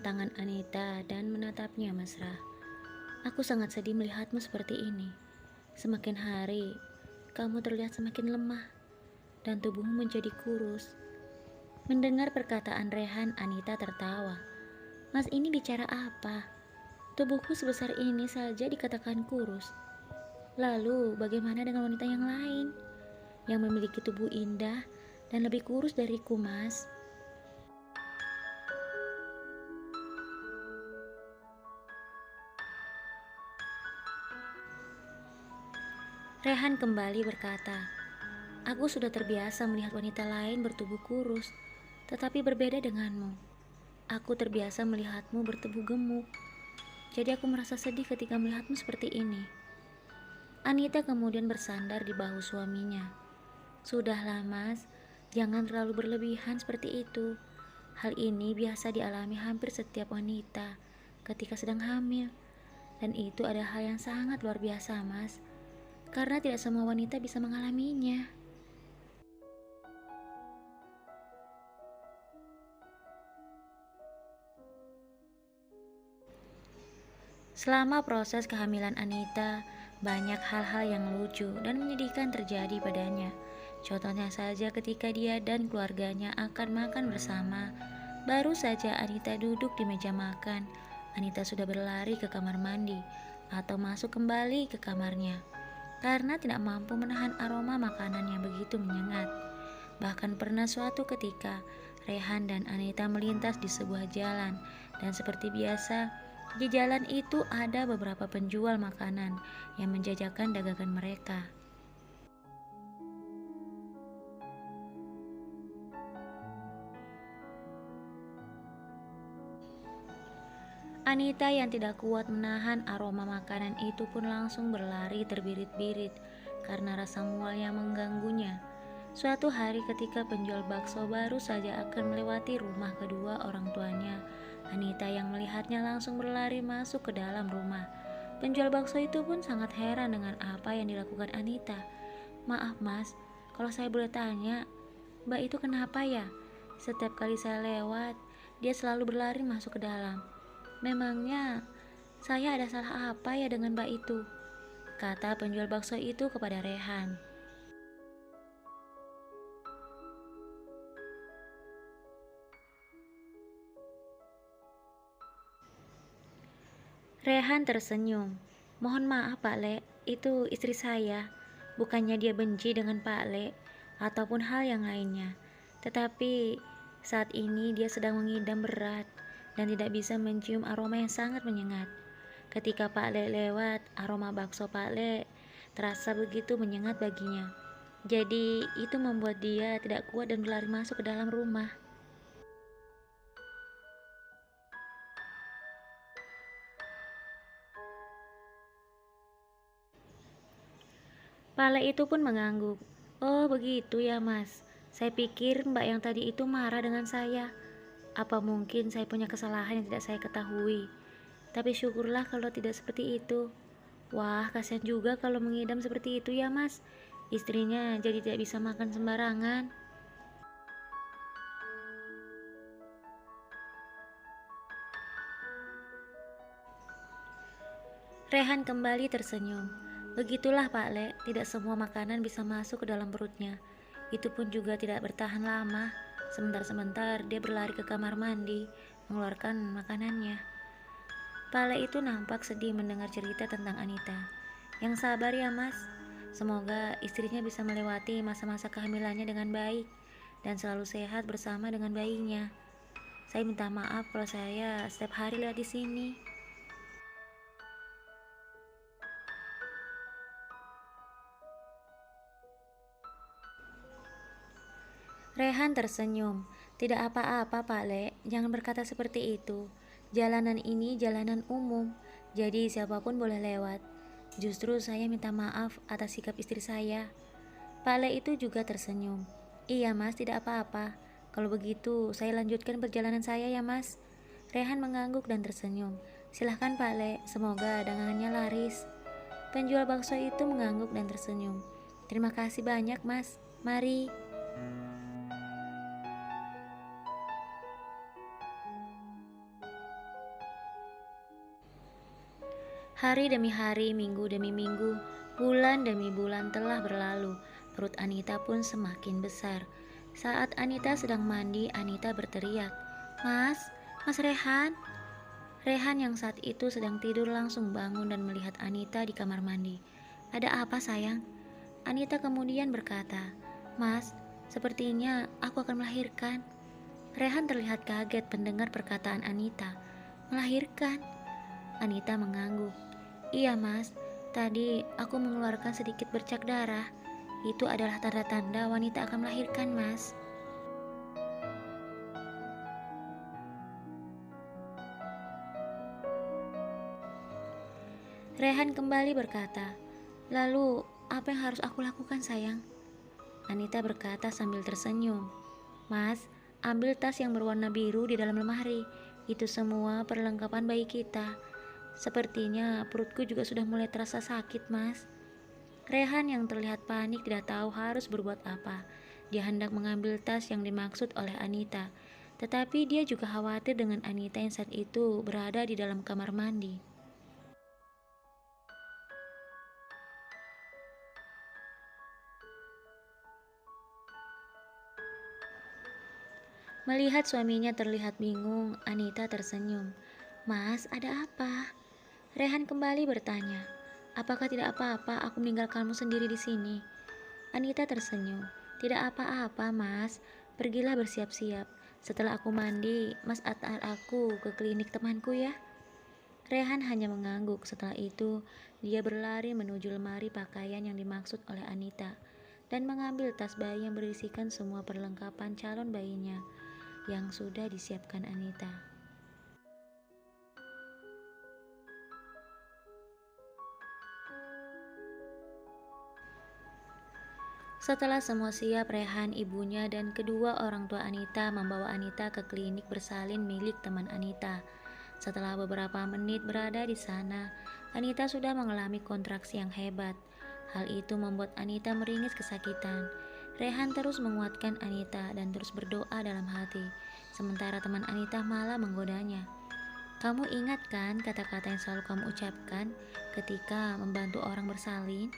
tangan Anita dan menatapnya mesra. Aku sangat sedih melihatmu seperti ini. Semakin hari, kamu terlihat semakin lemah dan tubuhmu menjadi kurus. Mendengar perkataan Rehan, Anita tertawa. Mas ini bicara apa? Tubuhku sebesar ini saja dikatakan kurus. Lalu bagaimana dengan wanita yang lain? Yang memiliki tubuh indah dan lebih kurus dariku, Mas. Rehan kembali berkata, aku sudah terbiasa melihat wanita lain bertubuh kurus, tetapi berbeda denganmu. Aku terbiasa melihatmu bertubuh gemuk, jadi aku merasa sedih ketika melihatmu seperti ini. Anita kemudian bersandar di bahu suaminya. Sudahlah mas, jangan terlalu berlebihan seperti itu. Hal ini biasa dialami hampir setiap wanita ketika sedang hamil. Dan itu adalah hal yang sangat luar biasa mas, karena tidak semua wanita bisa mengalaminya. Selama proses kehamilan Anita, banyak hal-hal yang lucu dan menyedihkan terjadi padanya. Contohnya saja ketika dia dan keluarganya akan makan bersama. Baru saja Anita duduk di meja makan, Anita sudah berlari ke kamar mandi atau masuk kembali ke kamarnya karena tidak mampu menahan aroma makanan yang begitu menyengat. Bahkan pernah suatu ketika, Rehan dan Anita melintas di sebuah jalan dan seperti biasa, di jalan itu ada beberapa penjual makanan yang menjajakan dagangan mereka. Anita yang tidak kuat menahan aroma makanan itu pun langsung berlari terbirit-birit karena rasa mual yang mengganggunya. Suatu hari ketika penjual bakso baru saja akan melewati rumah kedua orang tuanya, Anita yang melihatnya langsung berlari masuk ke dalam rumah. Penjual bakso itu pun sangat heran dengan apa yang dilakukan Anita. Maaf mas, kalau saya boleh tanya, mbak itu kenapa ya? Setiap kali saya lewat, dia selalu berlari masuk ke dalam. Memangnya saya ada salah apa ya dengan mbak itu? Kata penjual bakso itu kepada Rehan. Rehan tersenyum. Mohon maaf Pak Le, itu istri saya. Bukannya dia benci dengan Pak Le ataupun hal yang lainnya. Tetapi saat ini dia sedang mengidam berat dan tidak bisa mencium aroma yang sangat menyengat. Ketika Pak Le lewat, aroma bakso Pak Le terasa begitu menyengat baginya. Jadi itu membuat dia tidak kuat dan berlari masuk ke dalam rumah. Pale itu pun mengangguk. Oh begitu ya mas, saya pikir mbak yang tadi itu marah dengan saya. Apa mungkin saya punya kesalahan yang tidak saya ketahui? Tapi syukurlah kalau tidak seperti itu. Wah kasihan juga kalau mengidam seperti itu ya mas. Istrinya jadi tidak bisa makan sembarangan. Rehan kembali tersenyum. Begitulah Pak Le, tidak semua makanan bisa masuk ke dalam perutnya. Itu pun juga tidak bertahan lama. Sebentar-sebentar dia berlari ke kamar mandi, mengeluarkan makanannya. Pak Le itu nampak sedih mendengar cerita tentang Anita. Yang sabar ya mas, semoga istrinya bisa melewati masa-masa kehamilannya dengan baik dan selalu sehat bersama dengan bayinya. Saya minta maaf kalau saya setiap hari lihat di sini. Rehan tersenyum. Tidak apa-apa Pak Le, jangan berkata seperti itu. Jalanan ini jalanan umum, jadi siapapun boleh lewat. Justru saya minta maaf atas sikap istri saya. Pak Le itu juga tersenyum. Iya mas, tidak apa-apa. Kalau begitu, saya lanjutkan perjalanan saya ya mas. Rehan mengangguk dan tersenyum. Silahkan Pak Le, semoga dagangannya laris. Penjual bakso itu mengangguk dan tersenyum. Terima kasih banyak mas, mari. Hari demi hari, minggu demi minggu, bulan demi bulan telah berlalu. Perut Anita pun semakin besar. Saat Anita sedang mandi, Anita berteriak, "Mas, Mas Rehan." Rehan yang saat itu sedang tidur langsung bangun dan melihat Anita di kamar mandi. "Ada apa, sayang?" Anita kemudian berkata, "Mas, sepertinya aku akan melahirkan." Rehan terlihat kaget mendengar perkataan Anita. "Melahirkan?" Anita mengangguk. "Iya, Mas. Tadi aku mengeluarkan sedikit bercak darah. Itu adalah tanda-tanda wanita akan melahirkan, Mas." Rehan kembali berkata, "Lalu, apa yang harus aku lakukan, sayang?" Anita berkata sambil tersenyum, "Mas, ambil tas yang berwarna biru di dalam lemari. Itu semua perlengkapan bayi kita. Sepertinya perutku juga sudah mulai terasa sakit, Mas." Rehan yang terlihat panik tidak tahu harus berbuat apa. Dia hendak mengambil tas yang dimaksud oleh Anita, tetapi dia juga khawatir dengan Anita yang saat itu berada di dalam kamar mandi. Melihat suaminya terlihat bingung, Anita tersenyum. "Mas, ada apa?" Rehan kembali bertanya, "Apakah tidak apa-apa aku meninggalkanmu sendiri di sini?" Anita tersenyum. "Tidak apa-apa, Mas. Pergilah bersiap-siap. Setelah aku mandi, Mas antar aku ke klinik temanku ya." Rehan hanya mengangguk. Setelah itu, dia berlari menuju lemari pakaian yang dimaksud oleh Anita dan mengambil tas bayi yang berisikan semua perlengkapan calon bayinya yang sudah disiapkan Anita. Setelah semua siap, Rehan, ibunya, dan kedua orang tua Anita membawa Anita ke klinik bersalin milik teman Anita. Setelah beberapa menit berada di sana, Anita sudah mengalami kontraksi yang hebat. Hal itu membuat Anita meringis kesakitan. Rehan terus menguatkan Anita dan terus berdoa dalam hati, sementara teman Anita malah menggodanya. "Kamu ingat kan kata-kata yang selalu kamu ucapkan ketika membantu orang bersalin?"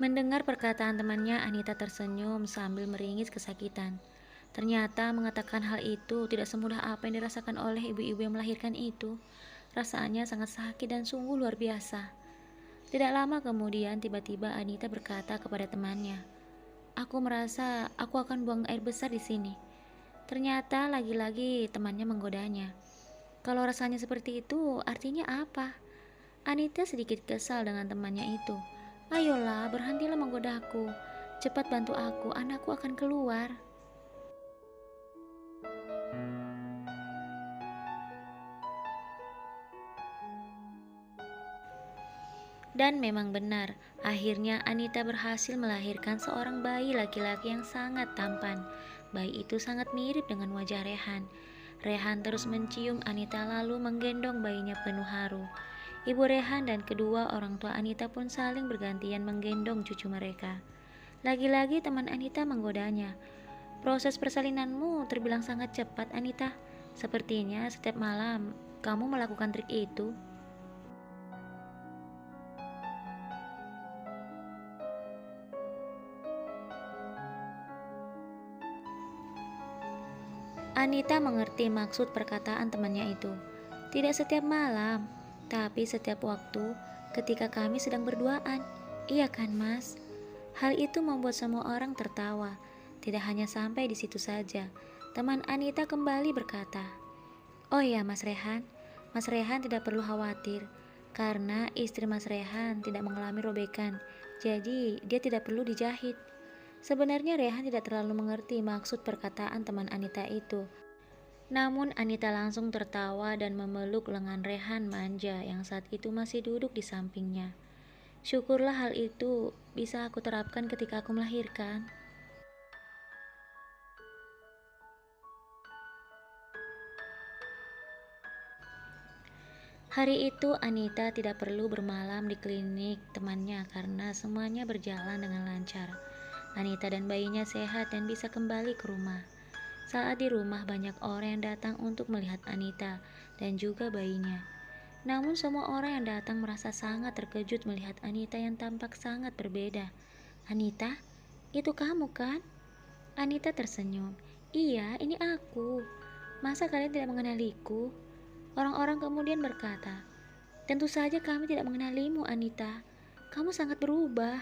Mendengar perkataan temannya, Anita tersenyum sambil meringis kesakitan. Ternyata mengatakan hal itu tidak semudah apa yang dirasakan oleh ibu-ibu yang melahirkan itu. Rasanya sangat sakit dan sungguh luar biasa. Tidak lama kemudian, tiba-tiba Anita berkata kepada temannya, "Aku merasa aku akan buang air besar di sini." Ternyata lagi-lagi temannya menggodanya. Kalau rasanya seperti itu, artinya apa? Anita sedikit kesal dengan temannya itu. "Ayolah, berhentilah menggodaku. Cepat bantu aku, anakku akan keluar." Dan memang benar, akhirnya Anita berhasil melahirkan seorang bayi laki-laki yang sangat tampan. Bayi itu sangat mirip dengan wajah Rehan. Rehan terus mencium Anita lalu menggendong bayinya penuh haru. Ibu Rehan dan kedua orang tua Anita pun saling bergantian menggendong cucu mereka. Lagi-lagi teman Anita menggodanya. "Proses persalinanmu terbilang sangat cepat, Anita. Sepertinya setiap malam kamu melakukan trik itu." Anita mengerti maksud perkataan temannya itu. "Tidak setiap malam, tapi setiap waktu ketika kami sedang berduaan. Iya kan, Mas?" Hal itu membuat semua orang tertawa. Tidak hanya sampai di situ saja. Teman Anita kembali berkata, "Oh ya, Mas Rehan. Mas Rehan tidak perlu khawatir karena istri Mas Rehan tidak mengalami robekan. Jadi, dia tidak perlu dijahit." Sebenarnya Rehan tidak terlalu mengerti maksud perkataan teman Anita itu. Namun Anita langsung tertawa dan memeluk lengan Rehan manja yang saat itu masih duduk di sampingnya. "Syukurlah hal itu bisa aku terapkan ketika aku melahirkan." Hari itu Anita tidak perlu bermalam di klinik temannya karena semuanya berjalan dengan lancar. Anita dan bayinya sehat dan bisa kembali ke rumah. Saat di rumah banyak orang yang datang untuk melihat Anita dan juga bayinya. Namun semua orang yang datang merasa sangat terkejut melihat Anita yang tampak sangat berbeda. "Anita, itu kamu kan?" Anita tersenyum. "Iya, ini aku. Masa kalian tidak mengenaliku?" Orang-orang kemudian berkata, "Tentu saja kami tidak mengenalimu, Anita. Kamu sangat berubah.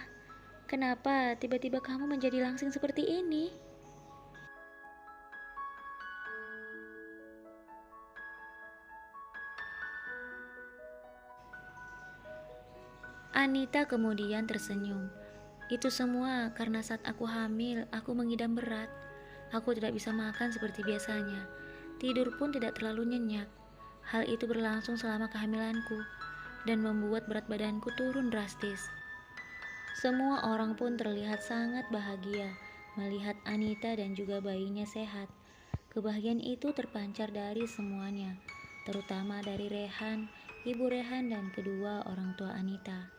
Kenapa tiba-tiba kamu menjadi langsing seperti ini?" Anita kemudian tersenyum. "Itu semua karena saat aku hamil, aku mengidam berat. Aku tidak bisa makan seperti biasanya. Tidur pun tidak terlalu nyenyak. Hal itu berlangsung selama kehamilanku dan membuat berat badanku turun drastis." Semua orang pun terlihat sangat bahagia melihat Anita dan juga bayinya sehat. Kebahagiaan itu terpancar dari semuanya, terutama dari Rehan, ibu Rehan dan kedua orang tua Anita.